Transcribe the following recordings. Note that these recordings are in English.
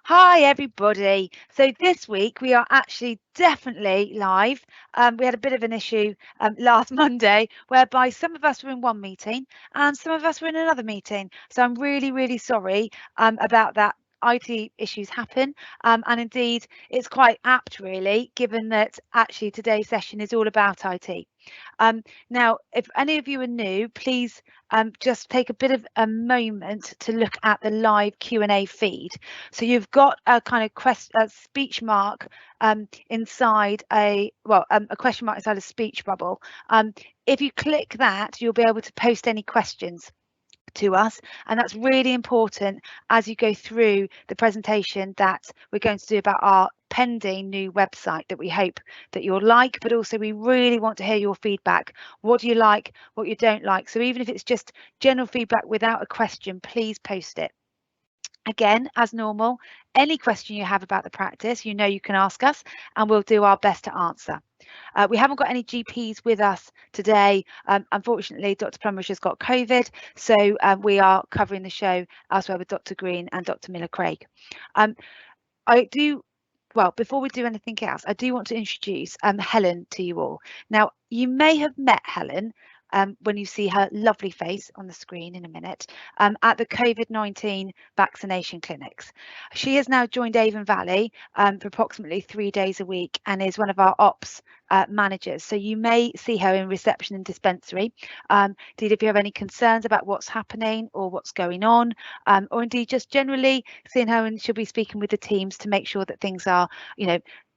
Hi everybody. So this week we are actually definitely live. We had a bit of an issue last Monday whereby some of us were in one meeting and some of us were in another meeting. So I'm really sorry about that. IT issues happen, and indeed it's quite apt really, given that actually today's session is all about IT. Now, if any of you are new, please just take a bit of a moment to look at the live Q&A feed. So you've got a kind of speech mark inside a question mark inside a speech bubble. If you click that, you'll be able to post any questions to us, and that's really important as you go through the presentation that we're going to do about our pending new website that we hope that you'll like, but also we really want to hear your feedback. What do you like, what you don't like? So even if it's just general feedback without a question, please post it. Again, as normal, any question you have about the practice, you know you can ask us and we'll do our best to answer. We haven't got any GPs with us today. Unfortunately, Dr. Plumridge has got COVID, so we are covering the show elsewhere with Dr. Green and Dr. Miller-Craig. Before we do anything else, I do want to introduce Helen to you all. Now, you may have met Helen when you see her lovely face on the screen in a minute at the COVID-19 vaccination clinics. She has now joined Avon Valley for approximately 3 days a week and is one of our ops managers. So you may see her in reception and dispensary. Indeed, if you have any concerns about what's happening or what's going on, or indeed just generally seeing her, and she'll be speaking with the teams to make sure that things are,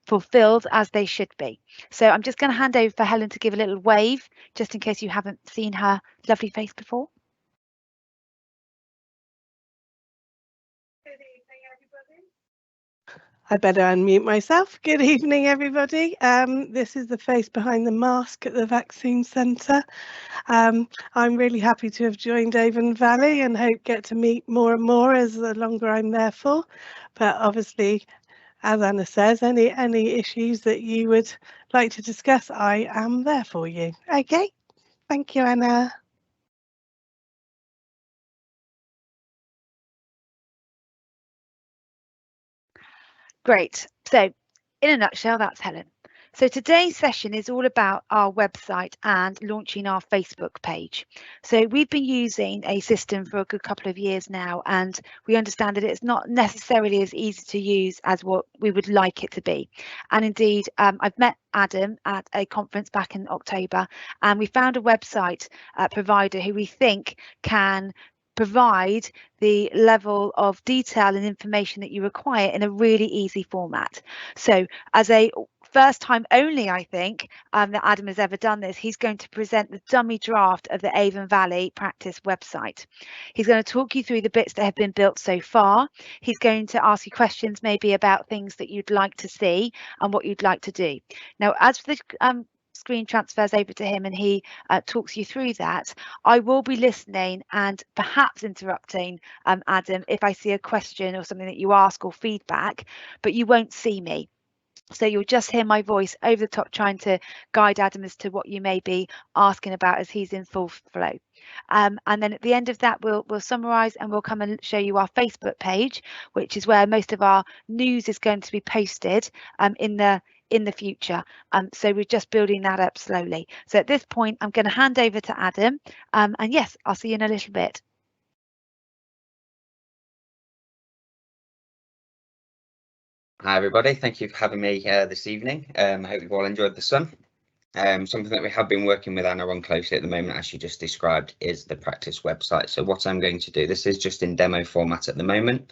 fulfilled as they should be. So I'm just going to hand over for Helen to give a little wave, just in case you haven't seen her lovely face before. Good evening, everybody. I better unmute myself. Good evening, everybody. This is the face behind the mask at the vaccine centre. I'm really happy to have joined Avon Valley and hope get to meet more and more as the longer I'm there for. But obviously, as Anna says, any issues that you would like to discuss, I am there for you. Okay, thank you, Anna. Great. So in a nutshell, that's Helen. So today's session is all about our website and launching our Facebook page. So we've been using a system for a good couple of years now, and we understand that it's not necessarily as easy to use as what we would like it to be. And indeed, I've met Adam at a conference back in October, and we found a website provider who we think can provide the level of detail and information that you require in a really easy format. So as a first time only, I think, that Adam has ever done this, he's going to present the dummy draft of the Avon Valley practice website. He's going to talk you through the bits that have been built so far. He's going to ask you questions maybe about things that you'd like to see and what you'd like to do. Now, as for the screen transfers over to him and he talks you through that, I will be listening and perhaps interrupting Adam if I see a question or something that you ask or feedback, but you won't see me. So you'll just hear my voice over the top trying to guide Adam as to what you may be asking about as he's in full flow. And then at the end of that, we'll summarise and we'll come and show you our Facebook page, which is where most of our news is going to be posted in the future. So we're just building that up slowly. So at this point, I'm going to hand over to Adam. And yes, I'll see you in a little bit. Hi everybody, thank you for having me this evening. I hope you've all enjoyed the sun. Something that we have been working with Anna on closely at the moment, as she just described, is the practice website. So what I'm going to do, this is just in demo format at the moment.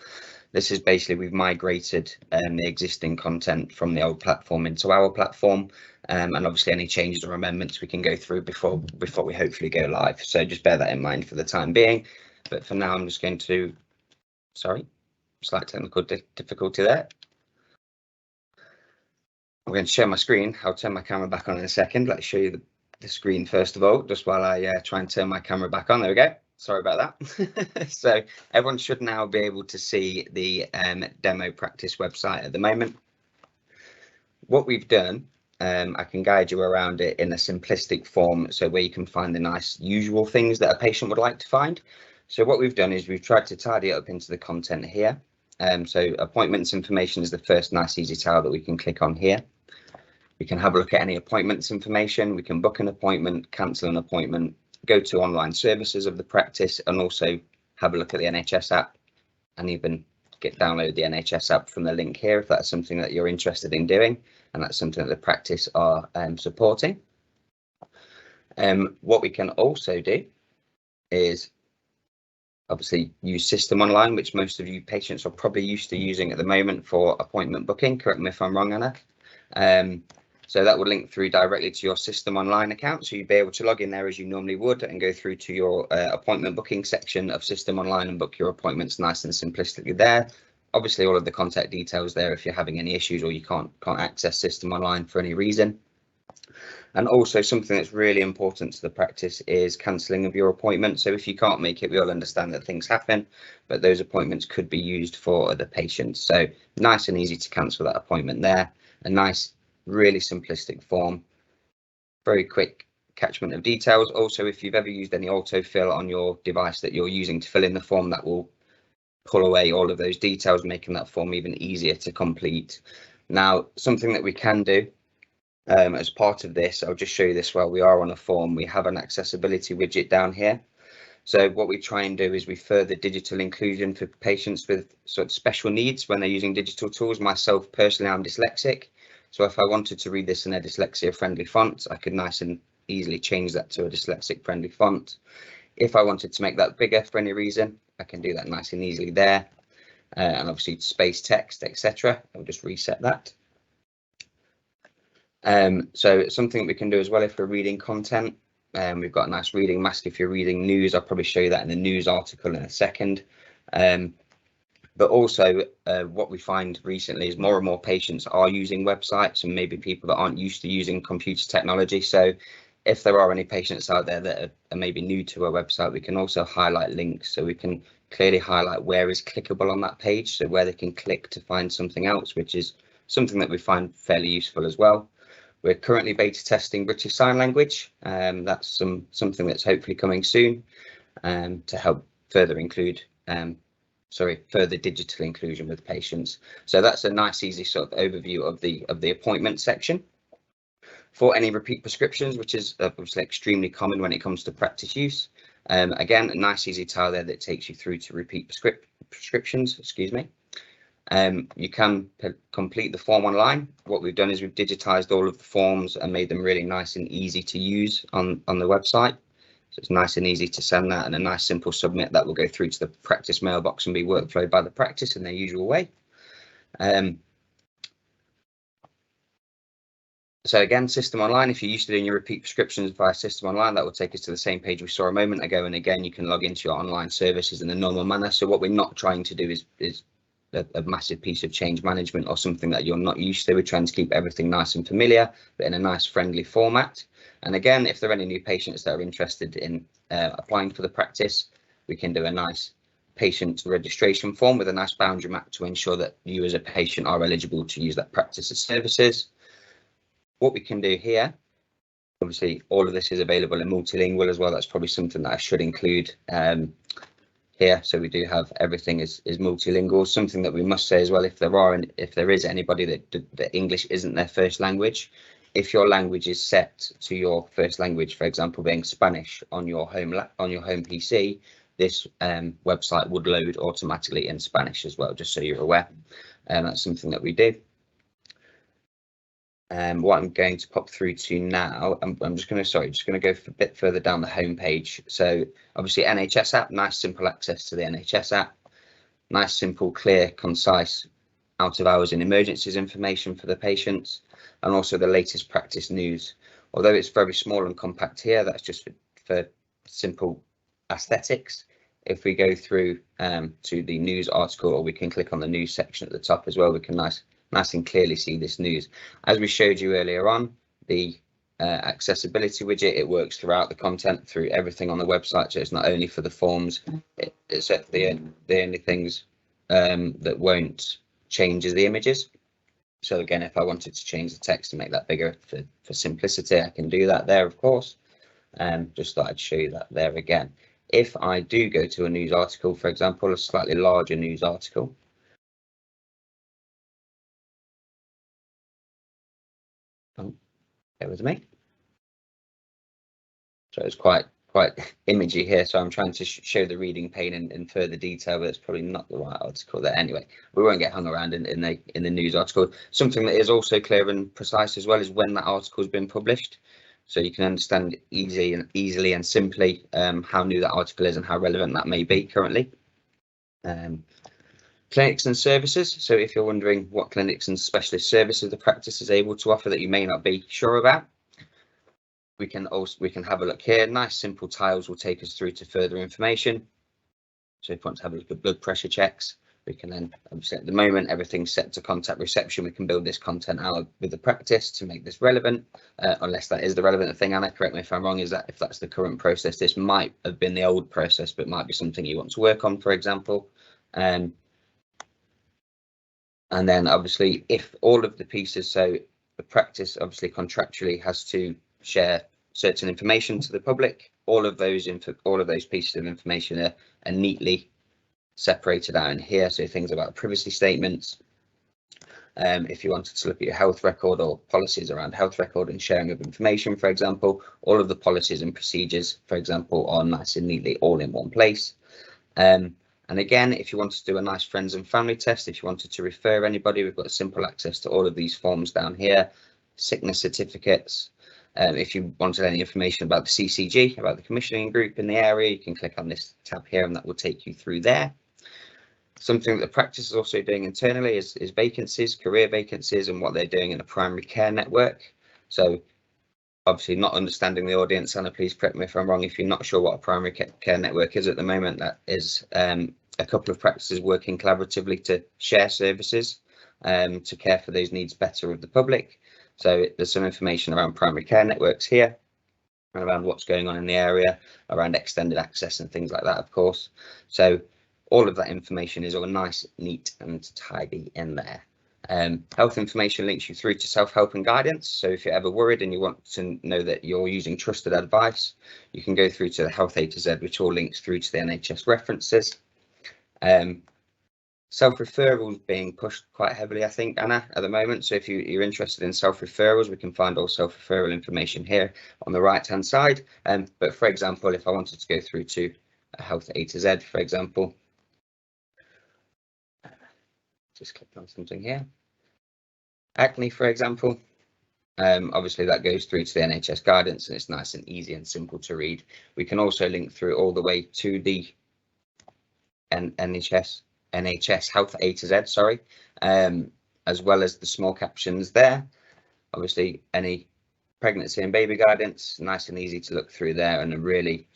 This is basically, we've migrated the existing content from the old platform into our platform, and obviously any changes or amendments we can go through before we hopefully go live. So just bear that in mind for the time being. But for now, I'm just going to, sorry, slight technical difficulty there. I'm going to share my screen. I'll turn my camera back on in a second. Let's show you the screen first of all, just while I try and turn my camera back on. There we go. Sorry about that. So everyone should now be able to see the demo practice website at the moment. What we've done, I can guide you around it in a simplistic form, so where you can find the nice usual things that a patient would like to find. So what we've done is we've tried to tidy it up into the content here. So appointments information is the first nice easy tile that we can click on here. We can have a look at any appointments information. We can book an appointment, cancel an appointment, go to online services of the practice, and also have a look at the NHS app, and even download the NHS app from the link here if that's something that you're interested in doing, and that's something that the practice are supporting. What we can also do is obviously use System Online, which most of you patients are probably used to using at the moment for appointment booking. Correct me if I'm wrong, Anna. So that will link through directly to your System Online account. So you'd be able to log in there as you normally would and go through to your appointment booking section of System Online and book your appointments nice and simplistically there. Obviously, all of the contact details there if you're having any issues or you can't access System Online for any reason. And also something that's really important to the practice is cancelling of your appointment. So if you can't make it, we all understand that things happen, but those appointments could be used for other patients. So nice and easy to cancel that appointment there. A nice, really simplistic form, very quick catchment of details. Also, if you've ever used any autofill on your device that you're using to fill in the form, that will pull away all of those details, making that form even easier to complete. Now, something that we can do as part of this, I'll just show you this while we are on a form. We have an accessibility widget down here. So what we try and do is we further digital inclusion for patients with sort of special needs when they're using digital tools. Myself personally, I'm dyslexic. So if I wanted to read this in a dyslexia friendly font, I could nice and easily change that to a dyslexic friendly font. If I wanted to make that bigger for any reason, I can do that nice and easily there. And obviously space text, etc. I'll just reset that. So something that we can do as well if we're reading content, we've got a nice reading mask if you're reading news. I'll probably show you that in the news article in a second. But also what we find recently is more and more patients are using websites, and maybe people that aren't used to using computer technology. So if there are any patients out there that are maybe new to a website, we can also highlight links. So we can clearly highlight where is clickable on that page, so where they can click to find something else, which is something that we find fairly useful as well. We're currently beta testing British Sign Language. That's something that's hopefully coming soon to help further include further digital inclusion with patients. So that's a nice, easy sort of overview of the appointment section. For any repeat prescriptions, which is obviously extremely common when it comes to practice use. Again, a nice, easy tile there that takes you through to repeat prescriptions. Excuse me. You can complete the form online. What we've done is we've digitized all of the forms and made them really nice and easy to use on the website. So it's nice and easy to send that, and a nice simple submit that will go through to the practice mailbox and be workflowed by the practice in their usual way. So again, System Online, if you're used to doing your repeat prescriptions via System Online, that will take us to the same page we saw a moment ago. And again, you can log into your online services in a normal manner. So what we're not trying to do is a massive piece of change management or something that you're not used to. We're trying to keep everything nice and familiar, but in a nice friendly format. And again, if there are any new patients that are interested in applying for the practice, we can do a nice patient registration form with a nice boundary map to ensure that you as a patient are eligible to use that practice's services. What we can do here, obviously all of this is available in multilingual as well. That's probably something that I should include here. So we do have everything is multilingual. Something that we must say as well, if there is anybody that English isn't their first language, if your language is set to your first language, for example, being Spanish on your home PC, this website would load automatically in Spanish as well, just so you're aware. And that's something that we do. What I'm going to pop through to now, I'm just going to go a bit further down the home page. So obviously NHS app, nice simple access to the NHS app, nice simple, clear, concise out of hours and emergencies information for the patients, and also the latest practice news. Although it's very small and compact here, that's just for simple aesthetics. If we go through to the news article, or we can click on the news section at the top as well, we can nice and clearly see this news. As we showed you earlier on, the accessibility widget, it works throughout the content, through everything on the website. So it's not only for the forms, it's the only things that won't change is the images. So again, if I wanted to change the text and make that bigger for simplicity, I can do that there, of course. Just thought I'd show you that there again. If I do go to a news article, for example, a slightly larger news article, Bear with me. So it's quite imagey here, so I'm trying to show the reading pane in further detail, but it's probably not the right article there. Anyway, we won't get hung around in the news article. Something that is also clear and precise as well is when that article has been published, so you can understand easily and simply how new that article is and how relevant that may be currently. Clinics and services. So if you're wondering what clinics and specialist services the practice is able to offer that you may not be sure about, we can have a look here. Nice simple tiles will take us through to further information. So if you want to have a look at blood pressure checks, we can then, obviously at the moment everything's set to contact reception. We can build this content out with the practice to make this relevant, unless that is the relevant thing. Anna, correct me if I'm wrong, is that if that's the current process, this might have been the old process, but might be something you want to work on, for example. And then obviously if all of the pieces, so the practice obviously contractually has to share certain information to the public, all of those pieces of information are neatly separated out in here. So things about privacy statements, if you wanted to look at your health record or policies around health record and sharing of information, for example, all of the policies and procedures, for example, are nice and neatly all in one place. And again, if you wanted to do a nice friends and family test, if you wanted to refer anybody, we've got simple access to all of these forms down here, sickness certificates. If you wanted any information about the CCG, about the commissioning group in the area, you can click on this tab here and that will take you through there. Something that the practice is also doing internally is vacancies, career vacancies, and what they're doing in a primary care network. So obviously not understanding the audience, Anna, please correct me if I'm wrong, if you're not sure what a primary care network is at the moment, that is a couple of practices working collaboratively to share services to care for those needs better of the public. So there's some information around primary care networks here, around what's going on in the area, around extended access and things like that, of course. So all of that information is all nice, neat and tidy in there. Health information links you through to self-help and guidance. So if you're ever worried and you want to know that you're using trusted advice, you can go through to the Health A to Z, which all links through to the NHS references. Self-referrals being pushed quite heavily, I think, Anna, at the moment. So if you're interested in self-referrals, we can find all self-referral information here on the right-hand side. But for example, if I wanted to go through to Health A to Z, for example, just click on something here. Acne, for example, obviously that goes through to the NHS guidance and it's nice and easy and simple to read. We can also link through all the way to the NHS Health A to Z, sorry, as well as the small captions there. Obviously, any pregnancy and baby guidance, nice and easy to look through there, and really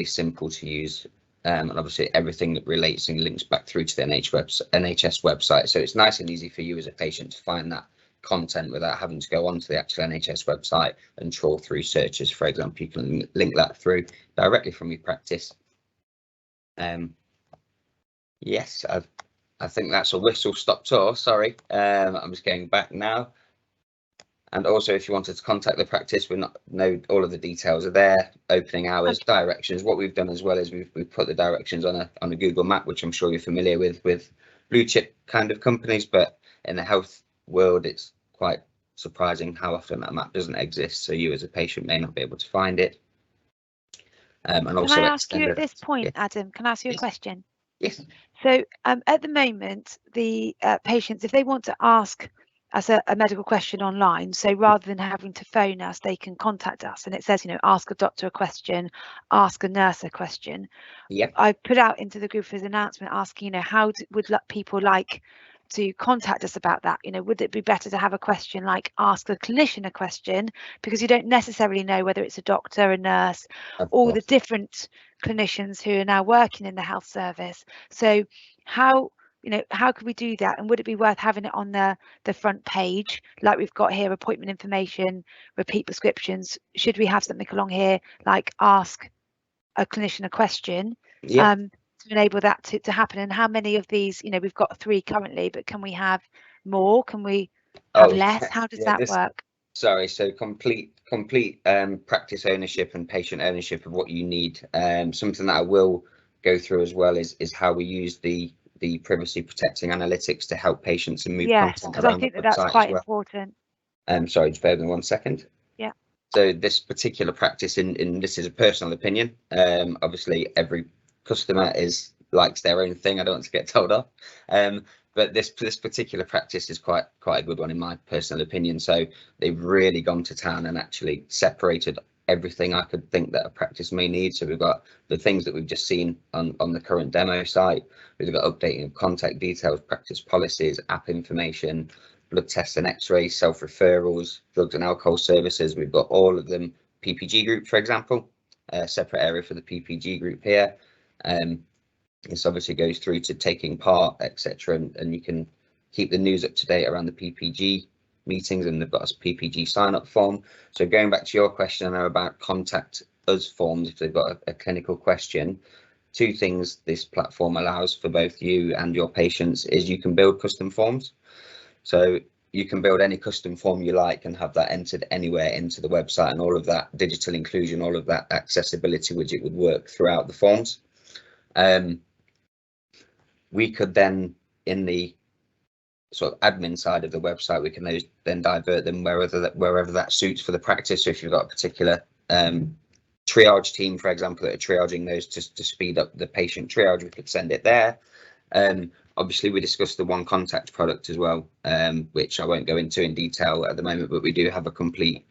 simple to use. And obviously everything that relates and links back through to the NHS website. So it's nice and easy for you as a patient to find that content without having to go onto the actual NHS website and trawl through searches. For example, you can link that through directly from your practice. Yes, I think that's a whistle stop tour. Sorry, I'm just going back now. And also, if you wanted to contact the practice, all of the details are there. Opening hours, directions. What we've done as well is we've put the directions on a Google map, which I'm sure you're familiar with blue chip kind of companies. But in the health world, it's quite surprising how often that map doesn't exist. So you as a patient may not be able to find it. And also, can I ask you at this point, Adam? Can I ask you a question? Yes. So at the moment, the patients, if they want to ask us a medical question online, so rather than having to phone us, they can contact us, and it says, ask a doctor a question, ask a nurse a question. Yeah. I put out into the group as an announcement asking, how would people like to contact us about that? Would it be better to have a question like ask a clinician a question, because you don't necessarily know whether it's a doctor, a nurse, all the different clinicians who are now working in the health service. So how could we do that, and would it be worth having it on the front page like we've got here, appointment information, repeat prescriptions? Should we have something along here like ask a clinician a question? Yeah. To enable that to happen? And how many of these, we've got 3 currently, but can we have more? Can we have less? How does that work? Sorry, so complete practice ownership and patient ownership of what you need. Something that I will go through as well is how we use the privacy protecting analytics to help patients and move content around. Yes, because I think that's quite important. Sorry, just bear with me 1 second. Yeah. So this particular practice, in this is a personal opinion. Obviously, every customer likes their own thing. I don't want to get told off. But this particular practice is quite a good one in my personal opinion. So they've really gone to town and actually separated everything I could think that a practice may need. So we've got the things that we've just seen on the current demo site. We've got updating of contact details, practice policies, app information, blood tests and x-rays, self-referrals, drugs and alcohol services. We've got all of them. PPG group, for example, a separate area for the PPG group here. This obviously goes through to taking part, etc. And you can keep the news up to date around the PPG meetings, and they've got a PPG sign-up form. So going back to your question now about contact us forms, if they've got a clinical question, two things this platform allows for both you and your patients is you can build custom forms. So you can build any custom form you like and have that entered anywhere into the website, and all of that digital inclusion, all of that accessibility widget would work throughout the forms. We could then, in the sort of admin side of the website, we can then divert them wherever that suits for the practice. So if you've got a particular triage team, for example, that are triaging those to speed up the patient triage, we could send it there. Obviously, we discussed the one contact product as well, which I won't go into in detail at the moment, but we do have a complete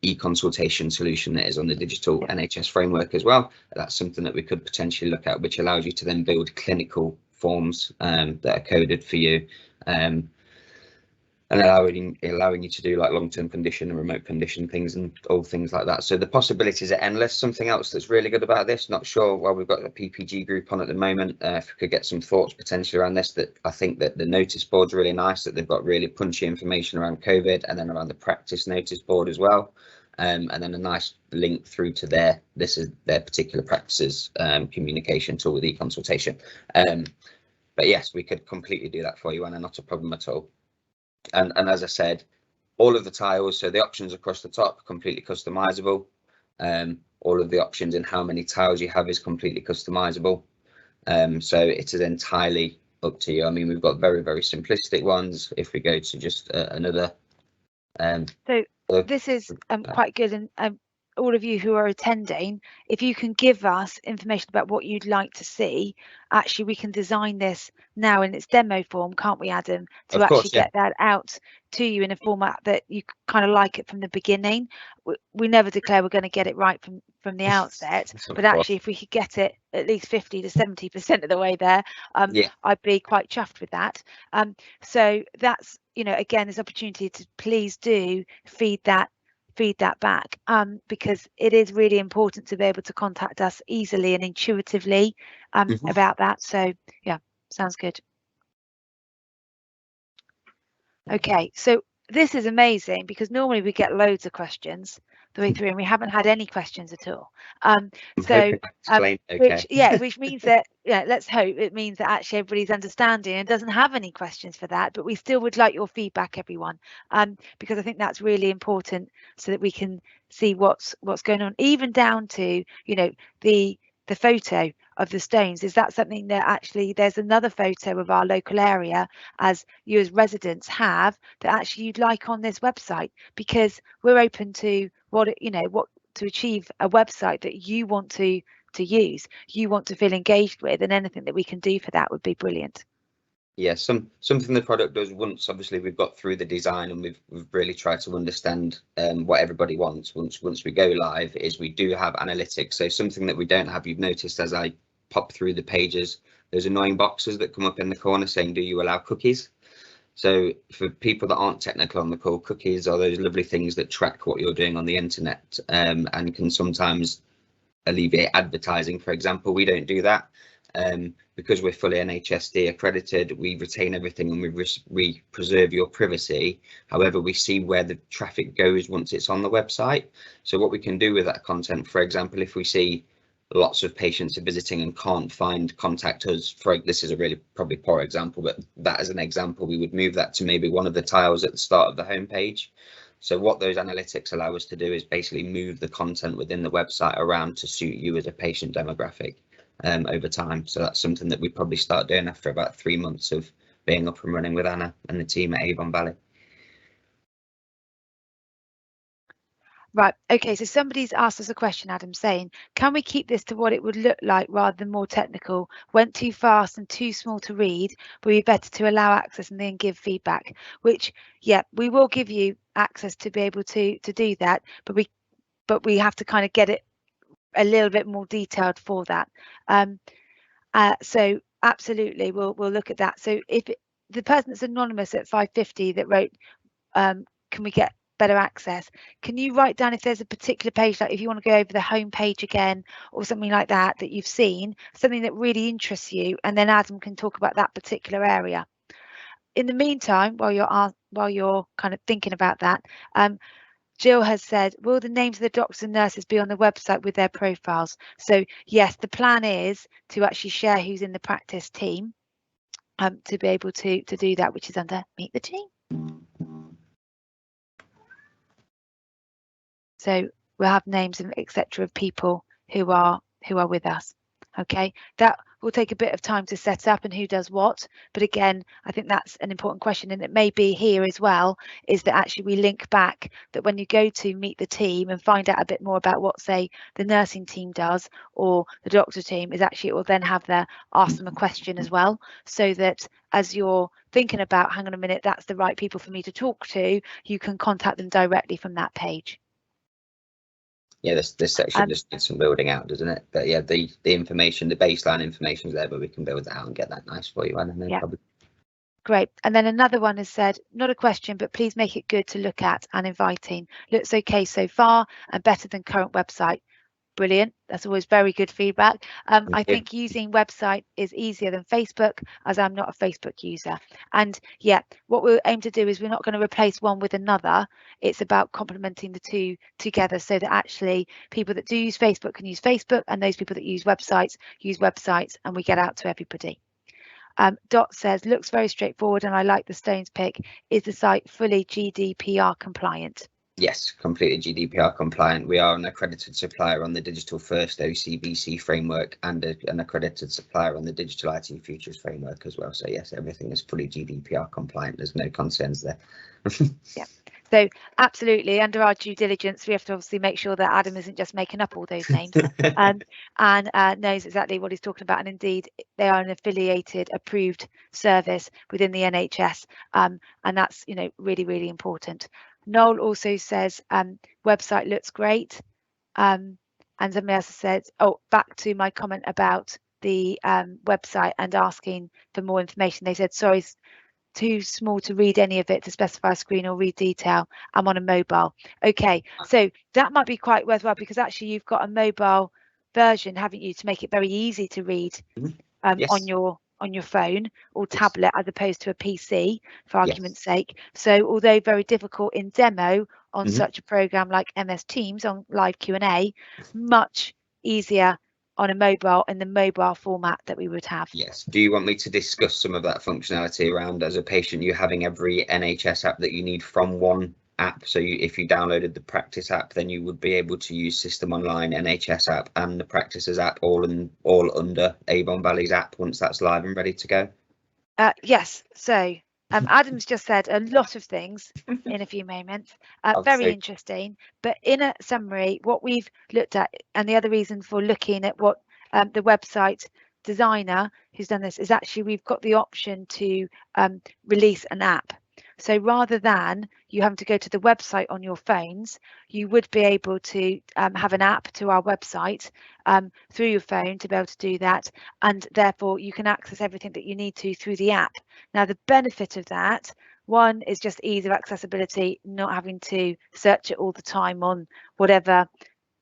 e-consultation solution that is on the digital NHS framework as well. That's something that we could potentially look at, which allows you to then build clinical forms that are coded for you, and allowing you to do like long-term condition and remote condition things and all things like that. So the possibilities are endless. Something else that's really good about this, not sure why we've got a PPG group on at the moment, if we could get some thoughts potentially around this, that I think that the notice board's really nice, that they've got really punchy information around COVID and then around the practice notice board as well. And then a nice link through to their particular practice's communication tool with e-consultation. But yes, we could completely do that for you, Anna, not a problem at all. And as I said, all of the tiles, so the options across the top, completely customizable. All of the options in how many tiles you have is completely customizable. So it is entirely up to you. I mean, we've got very, very simplistic ones. If we go to just another. So this is quite good, and all of you who are attending, if you can give us information about what you'd like to see, actually we can design this now in its demo form, can't we, Adam, to actually get that out to you in a format that you kind of like it from the beginning. We never declare we're going to get it right from the outset, but actually if we could get it at least 50 to 70% of the way there, I'd be quite chuffed with that. So that's, you know, again, this opportunity to please do feed that back, because it is really important to be able to contact us easily and intuitively about that. So yeah, sounds good. Okay, so this is amazing because normally we get loads of questions the way through and we haven't had any questions at all. Which means that, let's hope it means that actually everybody's understanding and doesn't have any questions for that, but we still would like your feedback, everyone, because I think that's really important so that we can see what's going on, even down to, you know, the photo of the stones. Is that something that actually there's another photo of our local area as you as residents have that actually you'd like on this website? Because we're open to what to achieve a website that you want to use, you want to feel engaged with, and anything that we can do for that would be brilliant. Yeah, something the product does once obviously we've got through the design and we've really tried to understand what everybody wants once we go live, is we do have analytics. So something that we don't have, you've noticed as I pop through the pages, there's annoying boxes that come up in the corner saying, do you allow cookies? So for people that aren't technical on the call, cookies are those lovely things that track what you're doing on the internet, and can sometimes alleviate advertising. For example, we don't do that. Because we're fully NHSD accredited, we retain everything and we preserve your privacy. However, we see where the traffic goes once it's on the website. So what we can do with that content, for example, if we see lots of patients are visiting and can't find contact us, this is a really probably poor example, but that as an example, we would move that to maybe one of the tiles at the start of the homepage. So what those analytics allow us to do is basically move the content within the website around to suit you as a patient demographic over time. So that's something that we probably start doing after about 3 months of being up and running with Anna and the team at Avon Valley. Right, okay, so somebody's asked us a question, Adam, saying, can we keep this to what it would look like rather than more technical? Went too fast and too small to read, but we better to allow access and then give feedback, which, yeah, we will give you access to be able to do that, but we have to kind of get it a little bit more detailed for that. So absolutely, we'll look at that. So if the person that's anonymous at 550 that wrote, can we get better access, can you write down if there's a particular page, like if you want to go over the home page again or something like that you've seen, something that really interests you, and then Adam can talk about that particular area. In the meantime, while you're kind of thinking about that, Jill has said, will the names of the doctors and nurses be on the website with their profiles? So yes, the plan is to actually share who's in the practice team, to be able to do that, which is under Meet the Team. So we'll have names and etc. of people who are with us. Okay, that will take a bit of time to set up and who does what, but again, I think that's an important question, and it may be here as well, is that actually we link back that when you go to Meet the Team and find out a bit more about what, say, the nursing team does or the doctor team, is actually it will then have their ask them a question as well, so that as you're thinking about, hang on a minute, that's the right people for me to talk to, you can contact them directly from that page. Yeah, this section just needs some building out, doesn't it? But yeah, the information, the baseline information is there, but we can build that out and get that nice for you, Anna, no problem. Great. And then another one has said, not a question, but please make it good to look at and inviting. Looks okay so far and better than current website. Brilliant. That's always very good feedback. I think using website is easier than Facebook, as I'm not a Facebook user. And yeah, what we'll aim to do is we're not going to replace one with another. It's about complementing the two together, so that actually people that do use Facebook can use Facebook, and those people that use websites, and we get out to everybody. Dot says, looks very straightforward and I like the Stones pick. Is the site fully GDPR compliant? Yes, completely GDPR compliant. We are an accredited supplier on the Digital First OCBC framework and an accredited supplier on the Digital IT Futures framework as well. So yes, everything is fully GDPR compliant. There's no concerns there. Yeah. So absolutely, under our due diligence, we have to obviously make sure that Adam isn't just making up all those names and knows exactly what he's talking about. And indeed, they are an affiliated, approved service within the NHS, and that's, you know, really, really important. Noel also says website looks great, and somebody else has said, oh, back to my comment about the website and asking for more information. They said, sorry, too small to read any of it to specify a screen or read detail. I'm on a mobile. Okay, so that might be quite worthwhile, because actually you've got a mobile version, haven't you, to make it very easy to read Yes. on your phone or tablet, as opposed to a PC, for argument's Yes. sake. So although very difficult in demo on such a program like MS Teams on live Q&A, much easier on a mobile, in the mobile format that we would have. Yes. Do you want me to discuss some of that functionality around, as a patient, you having every NHS app that you need from one app? So if you downloaded the Practice app, then you would be able to use System Online, NHS app and the Practices app all under Avon Valley's app once that's live and ready to go? Yes. So Adam's just said a lot of things in a few moments. Very interesting. But in a summary, what we've looked at, and the other reason for looking at what the website designer who's done this is, actually we've got the option to release an app. So rather than you having to go to the website on your phones, you would be able to have an app to our website through your phone to be able to do that, and therefore you can access everything that you need to through the app. Now, the benefit of that, one, is just ease of accessibility, not having to search it all the time on whatever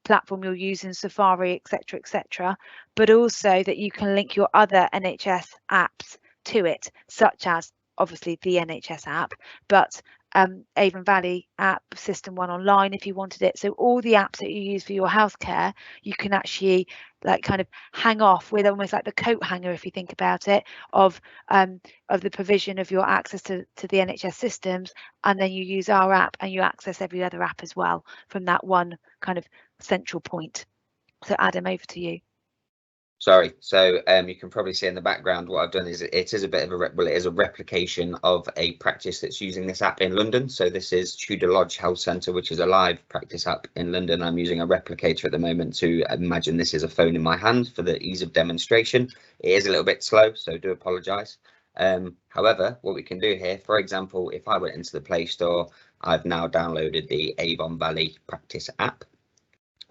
platform you're using, Safari, etc., but also that you can link your other NHS apps to it, such as obviously the NHS app, but Avon Valley app, System One Online if you wanted it. So all the apps that you use for your healthcare, you can actually like kind of hang off with, almost like the coat hanger, if you think about it, of the provision of your access to the NHS systems, and then you use our app and you access every other app as well from that one kind of central point. So Adam, over to you. Sorry, so you can probably see in the background what I've done is it is a bit of a replication of a practice that's using this app in London. So this is Tudor Lodge Health Centre, which is a live practice app in London. I'm using a replicator at the moment to imagine this is a phone in my hand for the ease of demonstration. It is a little bit slow, so do apologise. However, what we can do here, for example, if I went into the Play Store, I've now downloaded the Avon Valley Practice app.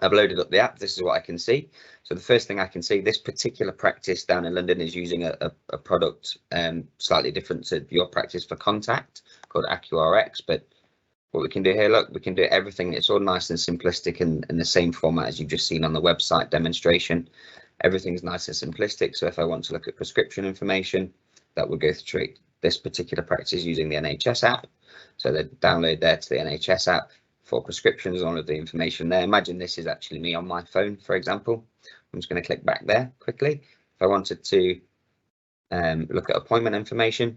I've loaded up the app. This is what I can see. So the first thing I can see, this particular practice down in London is using a product slightly different to your practice for contact called AccuRx. But what we can do here, look, we can do everything. It's all nice and simplistic in the same format as you've just seen on the website demonstration. Everything's nice and simplistic. So if I want to look at prescription information, that will go through this particular practice using the NHS app. So they download there to the NHS app for prescriptions, all of the information there. Imagine this is actually me on my phone, for example. I'm just going to click back there quickly. If I wanted to look at appointment information,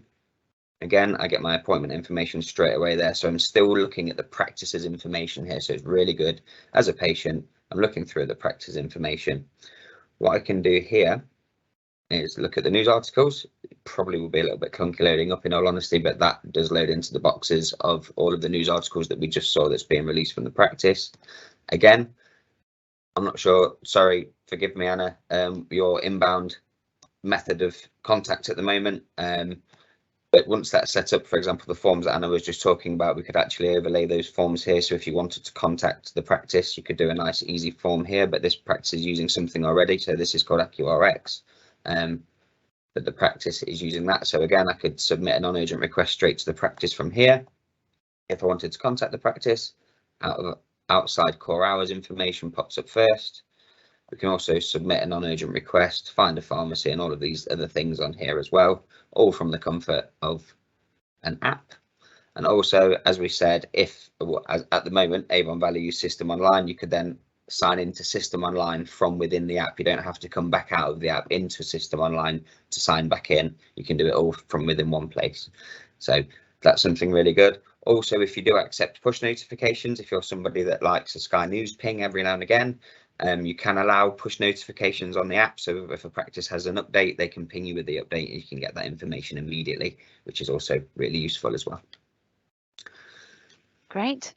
again, I get my appointment information straight away there. So I'm still looking at the practice's information here. So it's really good. As a patient, I'm looking through the practice information. What I can do here is look at the news articles. It probably will be a little bit clunky loading up in all honesty, but that does load into the boxes of all of the news articles that we just saw that's being released from the practice. Again, I'm not sure, sorry, forgive me, Anna, your inbound method of contact at the moment. But once that's set up, for example, the forms that Anna was just talking about, we could actually overlay those forms here. So if you wanted to contact the practice, you could do a nice easy form here, but this practice is using something already. So this is called AccuRx. But the practice is using that. So again, I could submit a non-urgent request straight to the practice from here. If I wanted to contact the practice, outside core hours information pops up first. We can also submit a non-urgent request, find a pharmacy, and all of these other things on here as well, all from the comfort of an app. And also, as we said, if at the moment Avon Valley use System Online, you could then sign into System Online from within the app. You don't have to come back out of the app into System Online to sign back in. You can do it all from within one place. So that's something really good. Also, if you do accept push notifications, if you're somebody that likes a Sky News ping every now and again, you can allow push notifications on the app. So if a practice has an update, they can ping you with the update and you can get that information immediately, which is also really useful as well. Great.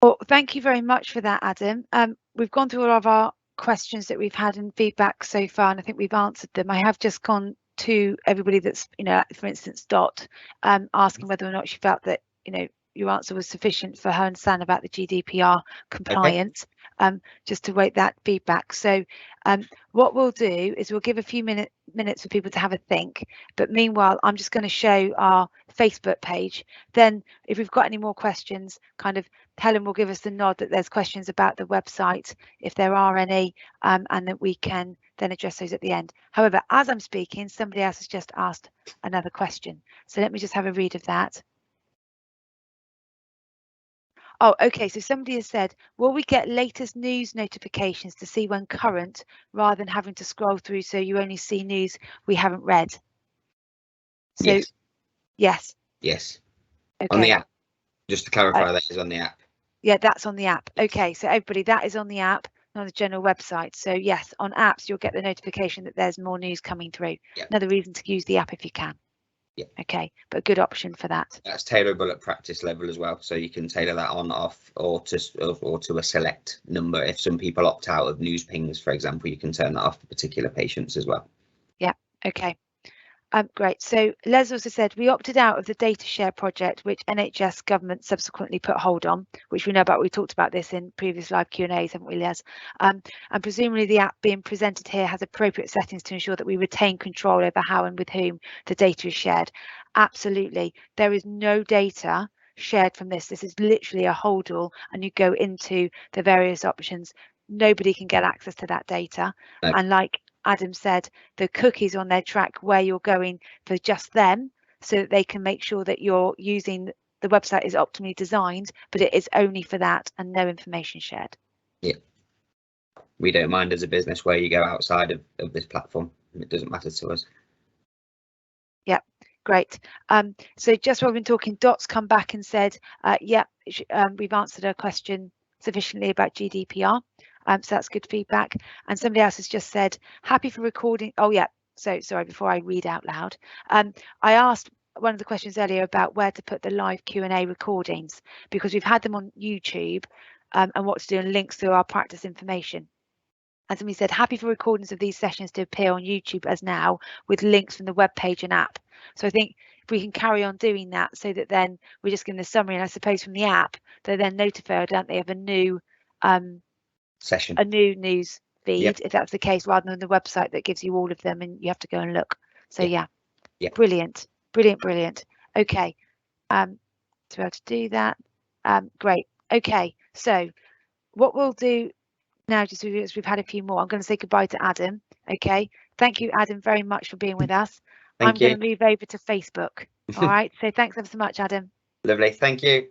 Well, thank you very much for that, Adam. We've gone through all of our questions that we've had and feedback so far, and I think we've answered them. I have just gone to everybody that's, for instance, Dot, asking whether or not she felt that, your answer was sufficient for her understand about the GDPR compliance. Okay. Just to wait that feedback. So what we'll do is we'll give a few minutes for people to have a think, but meanwhile I'm just going to show our Facebook page. Then if we've got any more questions, kind of Helen will give us the nod that there's questions about the website if there are any, and that we can then address those at the end. However, as I'm speaking, somebody else has just asked another question, so let me just have a read of that. Oh, okay, so somebody has said, will we get latest news notifications to see when current rather than having to scroll through so you only see news we haven't read? So, yes. Yes. Okay. On the app, just to clarify, that is on the app. Yeah, that's on the app. Okay, so everybody, that is on the app, not on the general website. So yes, on apps, you'll get the notification that there's more news coming through. Yep. Another reason to use the app if you can. Yeah. Okay, but a good option for that. That's tailorable at practice level as well, so you can tailor that on, off, or to a select number. If some people opt out of news pings, for example, you can turn that off for particular patients as well. Yeah. Okay. Great. So Les also said we opted out of the data share project, which NHS government subsequently put hold on, which we know about. We talked about this in previous live Q&As, haven't we, Les? And presumably the app being presented here has appropriate settings to ensure that we retain control over how and with whom the data is shared. Absolutely. There is no data shared from this. This is literally a hold all, and you go into the various options. Nobody can get access to that data. No. And like Adam said, the cookies on their track where you're going for just them, so that they can make sure that you're using the website is optimally designed, but it is only for that and no information shared. Yeah, we don't mind as a business where you go outside of this platform. It doesn't matter to us. Yeah, great. So just while we've been talking, Dot's come back and said, yeah, we've answered her question sufficiently about GDPR. So that's good feedback. And somebody else has just said, happy for recording. Oh yeah, so sorry, before I read out loud, I asked one of the questions earlier about where to put the live Q&A recordings, because we've had them on YouTube, and what to do, and links to our practice information. And somebody said, happy for recordings of these sessions to appear on YouTube as now, with links from the web page and app. So I think if we can carry on doing that, so that then we're just giving the summary, and I suppose from the app, they're then notified, don't they, of a new session, a new news feed, yep. if that's the case, rather than the website that gives you all of them and you have to go and look. So yeah, brilliant. Okay, to be able to do that, great. Okay, so what we'll do now, just as we've had a few more, I'm going to say goodbye to Adam. Okay, thank you, Adam, very much for being with us. I'm going to move over to Facebook. All right, so thanks ever so much, Adam. Lovely, thank you.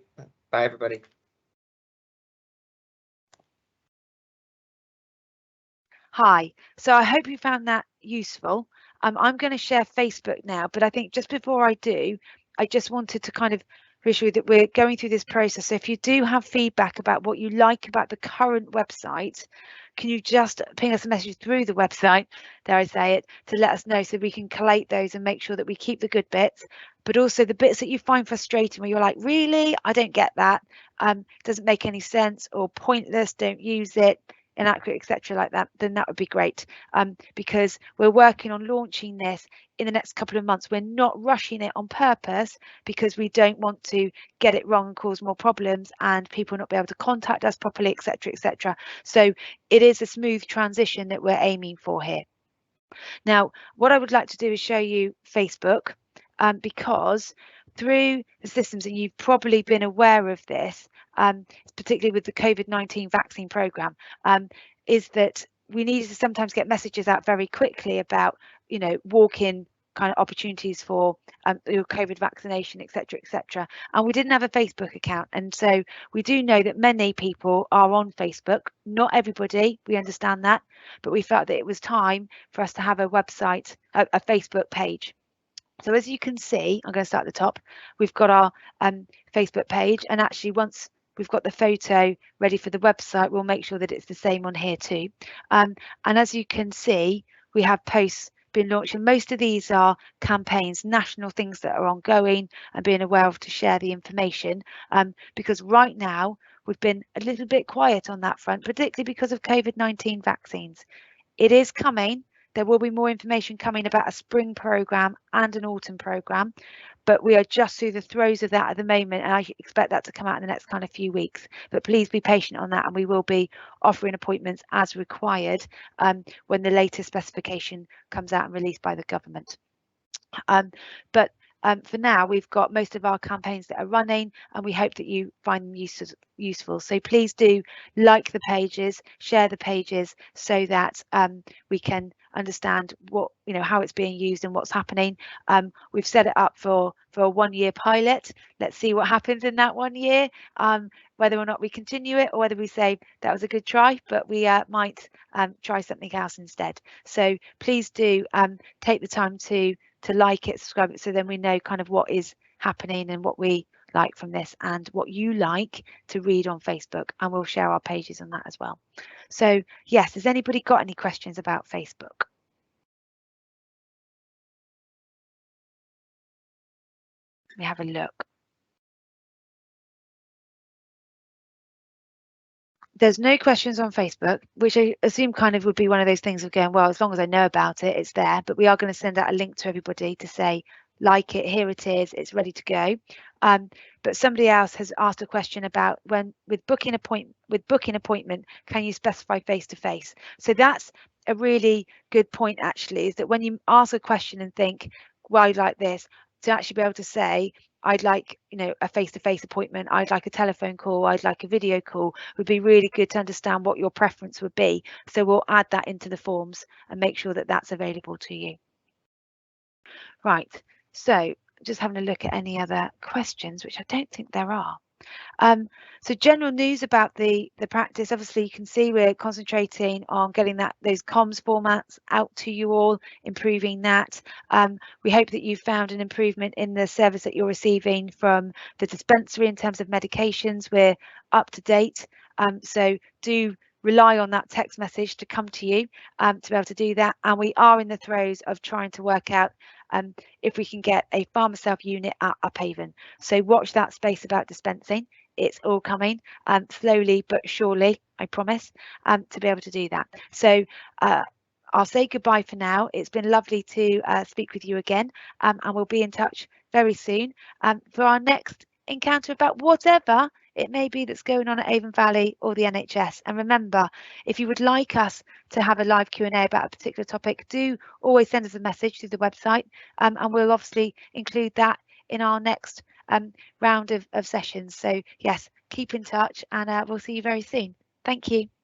Bye, everybody. Hi, so I hope you found that useful. I'm going to share Facebook now, but I think just before I do, I just wanted to kind of reassure you that we're going through this process. So if you do have feedback about what you like about the current website, can you just ping us a message through the website, dare I say it, to let us know, so we can collate those and make sure that we keep the good bits, but also the bits that you find frustrating, where you're like, really, I don't get that, doesn't make any sense, or pointless, don't use it, inaccurate, etc., like that, then that would be great, because we're working on launching this in the next couple of months. We're not rushing it on purpose, because we don't want to get it wrong and cause more problems and people not be able to contact us properly, etc., etc. So it is a smooth transition that we're aiming for here. Now, what I would like to do is show you Facebook, because through the systems, and you've probably been aware of this, particularly with the COVID-19 vaccine program, is that we need to sometimes get messages out very quickly about, you know, walk-in kind of opportunities for your COVID vaccination, etc., etc. And we didn't have a Facebook account, and so we do know that many people are on Facebook. Not everybody, we understand that, but we felt that it was time for us to have a website, a Facebook page. So as you can see, I'm going to start at the top. We've got our Facebook page, and actually once we've got the photo ready for the website, we'll make sure that it's the same on here too. And as you can see, we have posts being launched, and most of these are campaigns, national things that are ongoing, and being aware of to share the information, because right now we've been a little bit quiet on that front, particularly because of COVID-19 vaccines. It is coming. There will be more information coming about a spring programme and an autumn programme, but we are just through the throes of that at the moment, and I expect that to come out in the next kind of few weeks. But please be patient on that, and we will be offering appointments as required when the latest specification comes out and released by the government. But for now, we've got most of our campaigns that are running, and we hope that you find them useful. So please do like the pages, share the pages, so that we can understand what, you know, how it's being used and what's happening. We've set it up for a 1-year pilot. Let's see what happens in that 1 year, whether or not we continue it, or whether we say that was a good try, but we might try something else instead. So please do take the time to like it, subscribe it, so then we know kind of what is happening and what we like from this and what you like to read on Facebook, and we'll share our pages on that as well. So yes, has anybody got any questions about Facebook? Let me have a look. There's no questions on Facebook, which I assume kind of would be one of those things of going, well, as long as I know about it, it's there. But we are going to send out a link to everybody to say, like it, here it is, it's ready to go. But somebody else has asked a question about when with booking appointment, can you specify face-to-face? So that's a really good point, actually, is that when you ask a question and think, well, I'd like this, to actually be able to say, I'd like, you know, a face-to-face appointment, I'd like a telephone call, I'd like a video call, would be really good to understand what your preference would be. So we'll add that into the forms and make sure that that's available to you. Right, so just having a look at any other questions, which I don't think there are. So general news about the practice. Obviously, you can see we're concentrating on getting those comms formats out to you all, improving that. We hope that you've found an improvement in the service that you're receiving from the dispensary in terms of medications. We're up to date, so do rely on that text message to come to you to be able to do that. And we are in the throes of trying to work out if we can get a farmer self unit at Avon. So watch that space about dispensing. It's all coming slowly but surely, I promise, to be able to do that. So I'll say goodbye for now. It's been lovely to speak with you again, and we'll be in touch very soon for our next encounter about whatever it may be that's going on at Avon Valley or the NHS. And remember, if you would like us to have a live Q&A about a particular topic, do always send us a message through the website, and we'll obviously include that in our next round of sessions. So yes, keep in touch, and we'll see you very soon. Thank you.